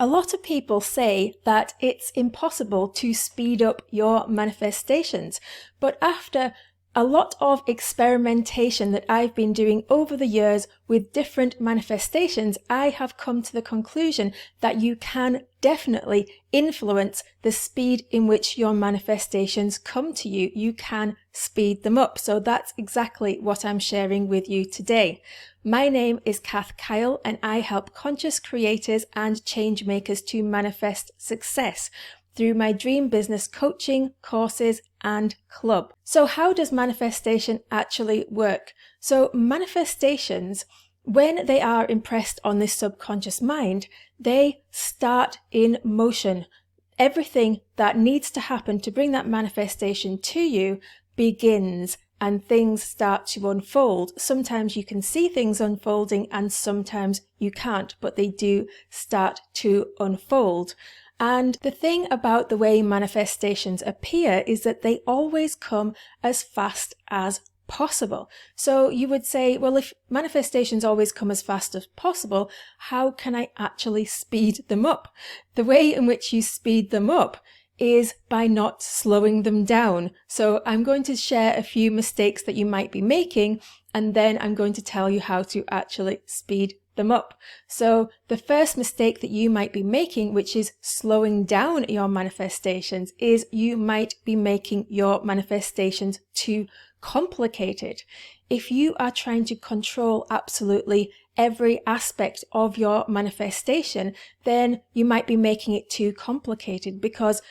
A lot of people say that it's impossible to speed up your manifestations, but after a lot of experimentation that I've been doing over the years with different manifestations, I have come to the conclusion that you can definitely influence the speed in which your manifestations come to you. You can speed them up. So that's exactly what I'm sharing with you today. My name is Kath Kyle, and I help conscious creators and change makers to manifest success through my dream business coaching, courses, and club. So how does manifestation actually work? So manifestations, when they are impressed on this subconscious mind, they start in motion. Everything that needs to happen to bring that manifestation to you begins, and things start to unfold. Sometimes you can see things unfolding and sometimes you can't, but they do start to unfold. And the thing about the way manifestations appear is that they always come as fast as possible. So you would say, well, if manifestations always come as fast as possible, how can I actually speed them up? The way in which you speed them up is by not slowing them down. So I'm going to share a few mistakes that you might be making, and then I'm going to tell you how to actually speed them up. So the first mistake that you might be making, which is slowing down your manifestations, is you might be making your manifestations too complicated. If you are trying to control absolutely every aspect of your manifestation, then you might be making it too complicated, because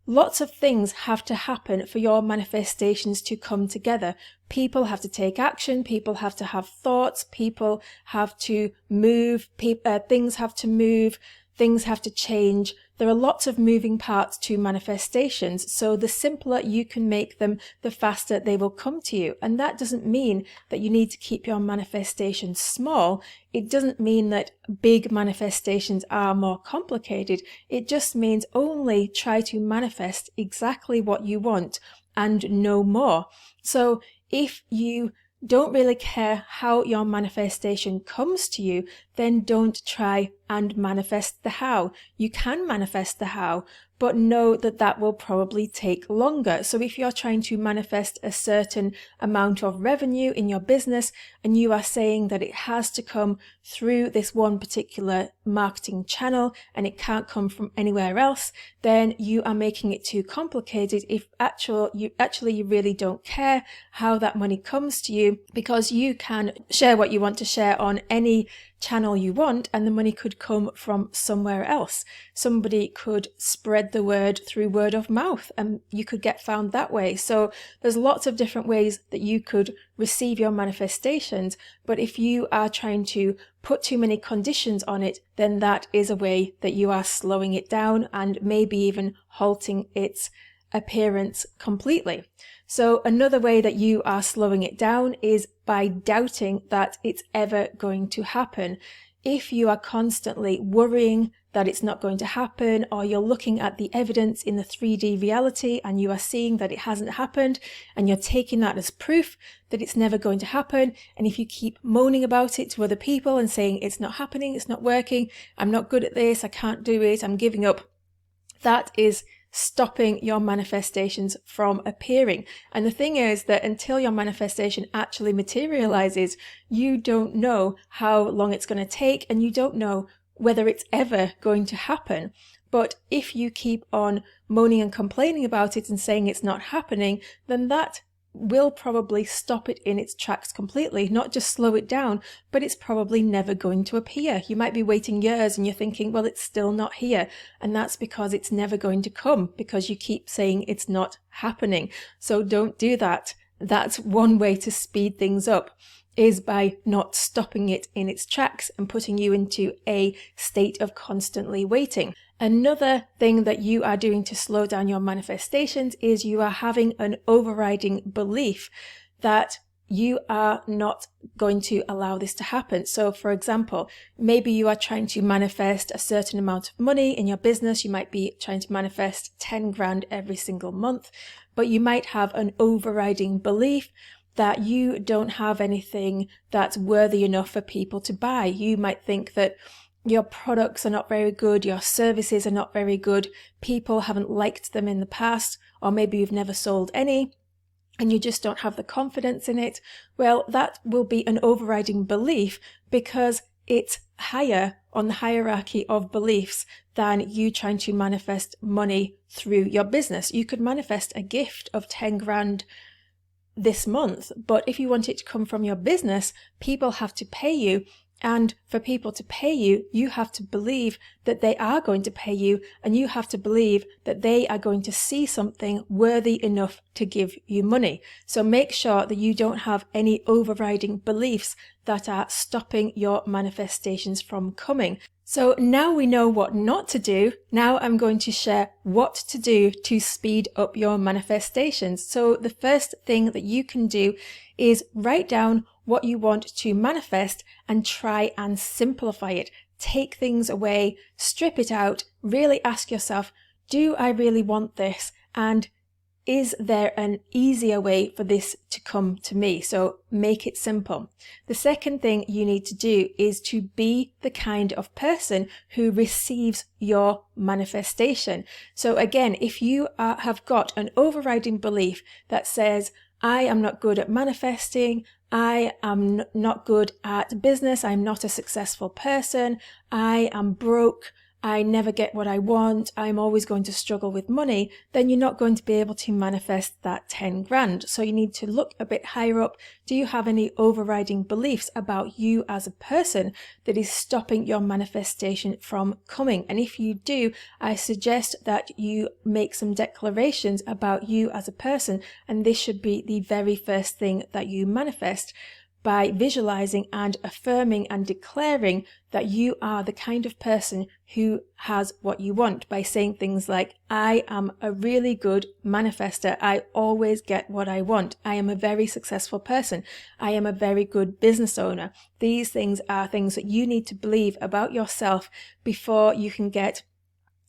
lots of things have to happen for your manifestations to come together. People have to take action, people have to have thoughts, people have to move, things have to move, things have to change. There are lots of moving parts to manifestations, so the simpler you can make them, the faster they will come to you. And that doesn't mean that you need to keep your manifestations small. It doesn't mean that big manifestations are more complicated. It just means only try to manifest exactly what you want and no more. So if you don't really care how your manifestation comes to you, then don't try and manifest the how. You can manifest the how, but know that that will probably take longer. So if you're trying to manifest a certain amount of revenue in your business and you are saying that it has to come through this one particular marketing channel and it can't come from anywhere else, then you are making it too complicated. If you really don't care how that money comes to you, because you can share what you want to share on any channel you want, and the money could come from somewhere else. Somebody could spread the word through word of mouth and you could get found that way. So there's lots of different ways that you could receive your manifestations, but if you are trying to put too many conditions on it, then that is a way that you are slowing it down and maybe even halting its appearance completely. So another way that you are slowing it down is by doubting that it's ever going to happen. If you are constantly worrying that it's not going to happen, or you're looking at the evidence in the 3D reality and you are seeing that it hasn't happened and you're taking that as proof that it's never going to happen, and if you keep moaning about it to other people and saying it's not happening, it's not working, I'm not good at this, I can't do it, I'm giving up, that is stopping your manifestations from appearing. And the thing is that until your manifestation actually materializes, you don't know how long it's going to take, and you don't know whether it's ever going to happen. But if you keep on moaning and complaining about it and saying it's not happening, then that will probably stop it in its tracks completely, not just slow it down, but it's probably never going to appear. You might be waiting years and you're thinking, well, it's still not here. And that's because it's never going to come, because you keep saying it's not happening. So don't do that. That's one way to speed things up, is by not stopping it in its tracks and putting you into a state of constantly waiting. Another thing that you are doing to slow down your manifestations is you are having an overriding belief that you are not going to allow this to happen. So for example, maybe you are trying to manifest a certain amount of money in your business. You might be trying to manifest 10 grand every single month, but you might have an overriding belief that you don't have anything that's worthy enough for people to buy. You might think that, your products are not very good, your services are not very good, people haven't liked them in the past, or maybe you've never sold any, and you just don't have the confidence in it, well, that will be an overriding belief because it's higher on the hierarchy of beliefs than you trying to manifest money through your business. You could manifest a gift of 10 grand this month, but if you want it to come from your business, people have to pay you. And for people to pay you, you have to believe that they are going to pay you, and you have to believe that they are going to see something worthy enough to give you money. So make sure that you don't have any overriding beliefs that are stopping your manifestations from coming. So now we know what not to do. Now I'm going to share what to do to speed up your manifestations. So the first thing that you can do is write down what you want to manifest and try and simplify it. Take things away, strip it out, really ask yourself, do I really want this? And is there an easier way for this to come to me? So make it simple. The second thing you need to do is to be the kind of person who receives your manifestation. So again, if you have got an overriding belief that says, I am not good at manifesting, I am not good at business, I'm not a successful person, I am broke, I never get what I want, I'm always going to struggle with money, then you're not going to be able to manifest that 10 grand. So you need to look a bit higher up. Do you have any overriding beliefs about you as a person that is stopping your manifestation from coming? And if you do, I suggest that you make some declarations about you as a person, and this should be the very first thing that you manifest, by visualizing and affirming and declaring that you are the kind of person who has what you want, by saying things like, I am a really good manifester. I always get what I want. I am a very successful person. I am a very good business owner. These things are things that you need to believe about yourself before you can get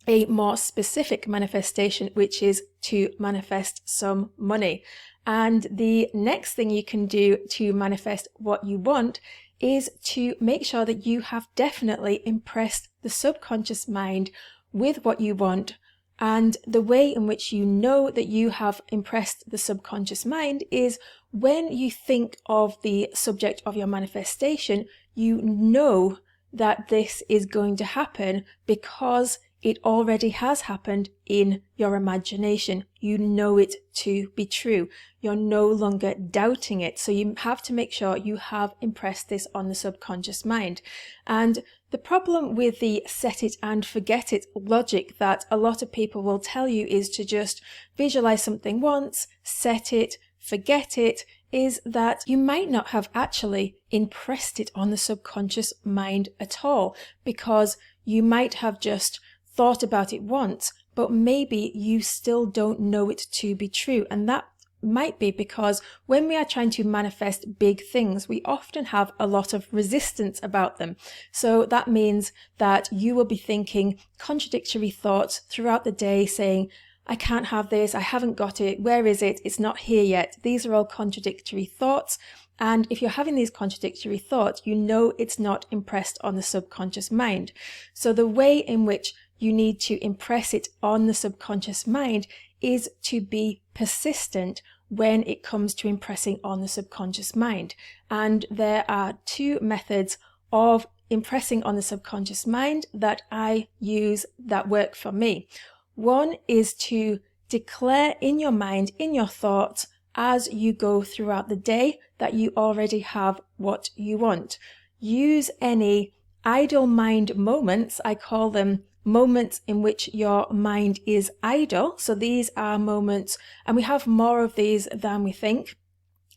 a more specific manifestation, which is to manifest some money. And the next thing you can do to manifest what you want is to make sure that you have definitely impressed the subconscious mind with what you want. And the way in which you know that you have impressed the subconscious mind is when you think of the subject of your manifestation, you know that this is going to happen because it already has happened in your imagination. You know it to be true. You're no longer doubting it. So you have to make sure you have impressed this on the subconscious mind. And the problem with the set it and forget it logic that a lot of people will tell you is to just visualize something once, set it, forget it, is that you might not have actually impressed it on the subconscious mind at all, because you might have just thought about it once, but maybe you still don't know it to be true. And that might be because when we are trying to manifest big things, we often have a lot of resistance about them. So that means that you will be thinking contradictory thoughts throughout the day, saying, I can't have this, I haven't got it, where is it, it's not here yet. These are all contradictory thoughts. And if you're having these contradictory thoughts, you know it's not impressed on the subconscious mind. So the way in which you need to impress it on the subconscious mind is to be persistent when it comes to impressing on the subconscious mind. And there are two methods of impressing on the subconscious mind that I use that work for me. One is to declare in your mind, in your thoughts, as you go throughout the day, that you already have what you want. Use any idle mind moments, I call them moments in which your mind is idle. So these are moments, and we have more of these than we think.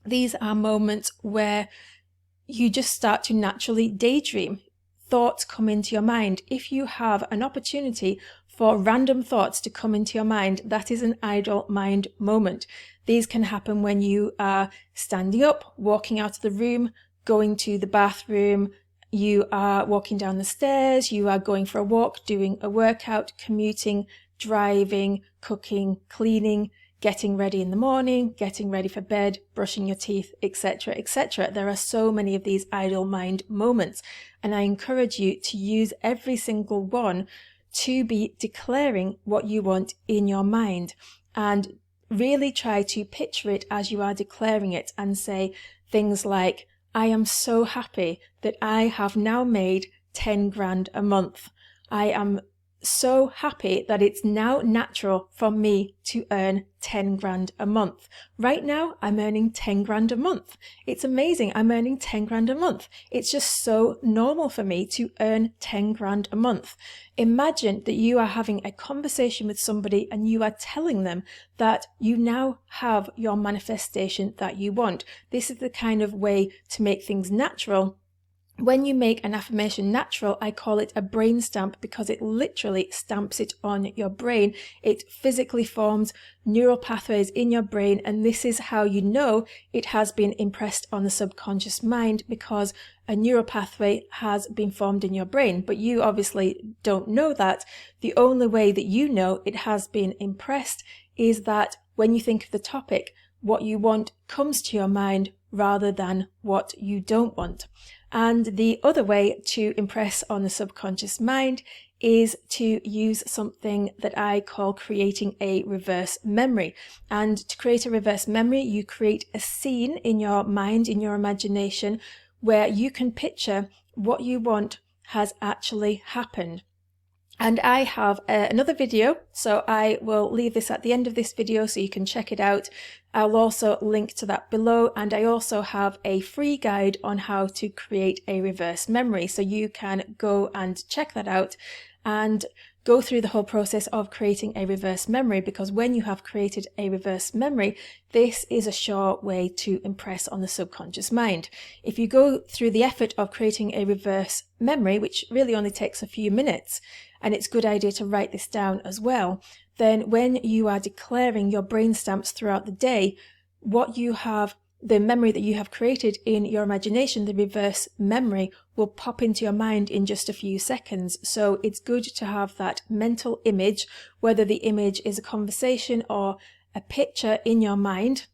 These are moments where you just start to naturally daydream. Thoughts come into your mind. If you have an opportunity for random thoughts to come into your mind, that is an idle mind moment. These can happen when you are standing up, walking out of the room, going to the bathroom, you are walking down the stairs, you are going for a walk, doing a workout, commuting, driving, cooking, cleaning. getting ready in the morning, getting ready for bed, brushing your teeth, etc., etc. There are so many of these idle mind moments, and I encourage you to use every single one to be declaring what you want in your mind, and really try to picture it as you are declaring it and say things like, I am so happy that I have now made 10 grand a month. I am so happy that it's now natural for me to earn 10 grand a month. Right now, I'm earning 10 grand a month. It's amazing. I'm earning 10 grand a month. It's just so normal for me to earn 10 grand a month. Imagine that you are having a conversation with somebody and you are telling them that you now have your manifestation that you want. This is the kind of way to make things natural. When you make an affirmation natural, I call it a brain stamp because it literally stamps it on your brain. It physically forms neural pathways in your brain, and this is how you know it has been impressed on the subconscious mind, because a neural pathway has been formed in your brain. But you obviously don't know that. The only way that you know it has been impressed is that when you think of the topic, what you want comes to your mind rather than what you don't want. And the other way to impress on the subconscious mind is to use something that I call creating a reverse memory. And to create a reverse memory, you create a scene in your mind, in your imagination, where you can picture what you want has actually happened. And I have another video, so I will leave this at the end of this video so you can check it out. I'll also link to that below, and I also have a free guide on how to create a reverse memory, so you can go and check that out and go through the whole process of creating a reverse memory, because when you have created a reverse memory, this is a sure way to impress on the subconscious mind. If you go through the effort of creating a reverse memory, which really only takes a few minutes, and it's a good idea to write this down as well, then when you are declaring your brain stamps throughout the day, what you have, the memory that you have created in your imagination, the reverse memory, will pop into your mind in just a few seconds. So it's good to have that mental image, whether the image is a conversation or a picture in your mind.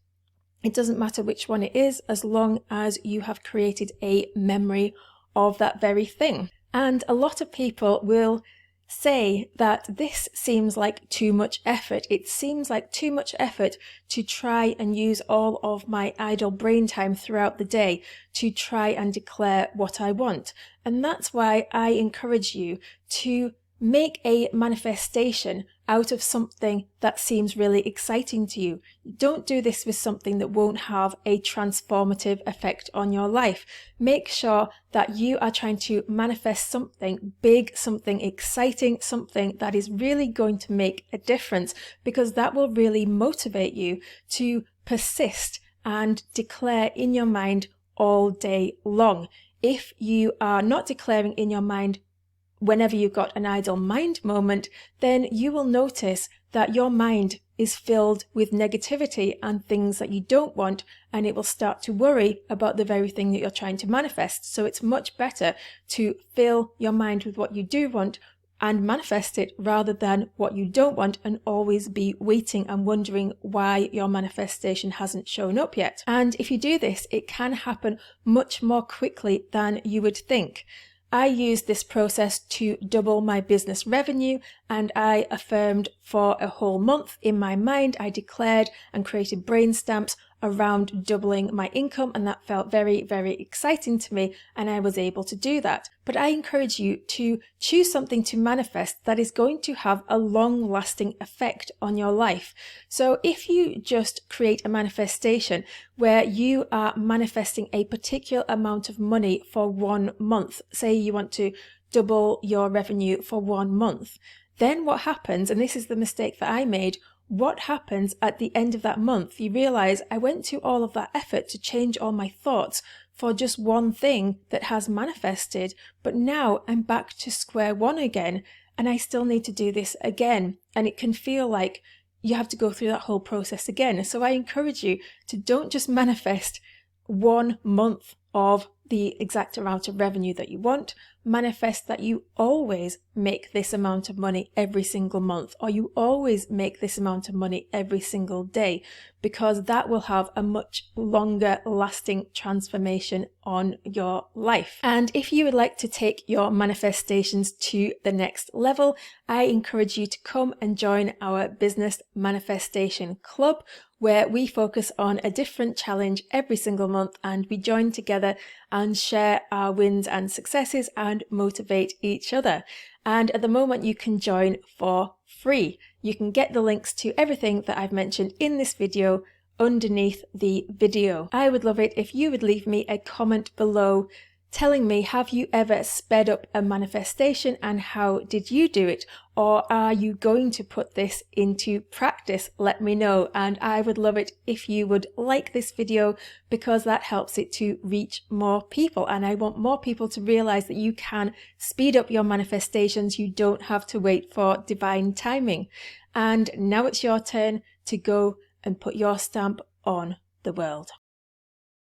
It doesn't matter which one it is, as long as you have created a memory of that very thing. And a lot of people will say that this seems like too much effort. It seems like too much effort to try and use all of my idle brain time throughout the day to try and declare what I want. And that's why I encourage you to make a manifestation out of something that seems really exciting to you. Don't do this with something that won't have a transformative effect on your life. Make sure that you are trying to manifest something big, something exciting, something that is really going to make a difference, because that will really motivate you to persist and declare in your mind all day long. If you are not declaring in your mind whenever you've got an idle mind moment, then you will notice that your mind is filled with negativity and things that you don't want, and it will start to worry about the very thing that you're trying to manifest. So it's much better to fill your mind with what you do want and manifest it rather than what you don't want, and always be waiting and wondering why your manifestation hasn't shown up yet. And if you do this, it can happen much more quickly than you would think. I used this process to double my business revenue, and I affirmed for a whole month in my mind. I declared and created brain stamps around doubling my income, and that felt very, very exciting to me, and I was able to do that. But I encourage you to choose something to manifest that is going to have a long-lasting effect on your life. So if you just create a manifestation where you are manifesting a particular amount of money for 1 month, say you want to double your revenue for 1 month, then what happens, and this is the mistake that I made, what happens at the end of that month? You realize I went to all of that effort to change all my thoughts for just one thing that has manifested, but now I'm back to square one again, and I still need to do this again. And it can feel like you have to go through that whole process again. So I encourage you to don't just manifest 1 month of the exact amount of revenue that you want, manifest that you always make this amount of money every single month, or you always make this amount of money every single day, because that will have a much longer lasting transformation on your life. And if you would like to take your manifestations to the next level, I encourage you to come and join our Business Manifestation Club, where we focus on a different challenge every single month, and we join together and share our wins and successes and motivate each other. And at the moment you can join for free. You can get the links to everything that I've mentioned in this video underneath the video. I would love it if you would leave me a comment below telling me, have you ever sped up a manifestation and how did you do it? Or are you going to put this into practice? Let me know. And I would love it if you would like this video, because that helps it to reach more people. And I want more people to realize that you can speed up your manifestations. You don't have to wait for divine timing. And now it's your turn to go and put your stamp on the world.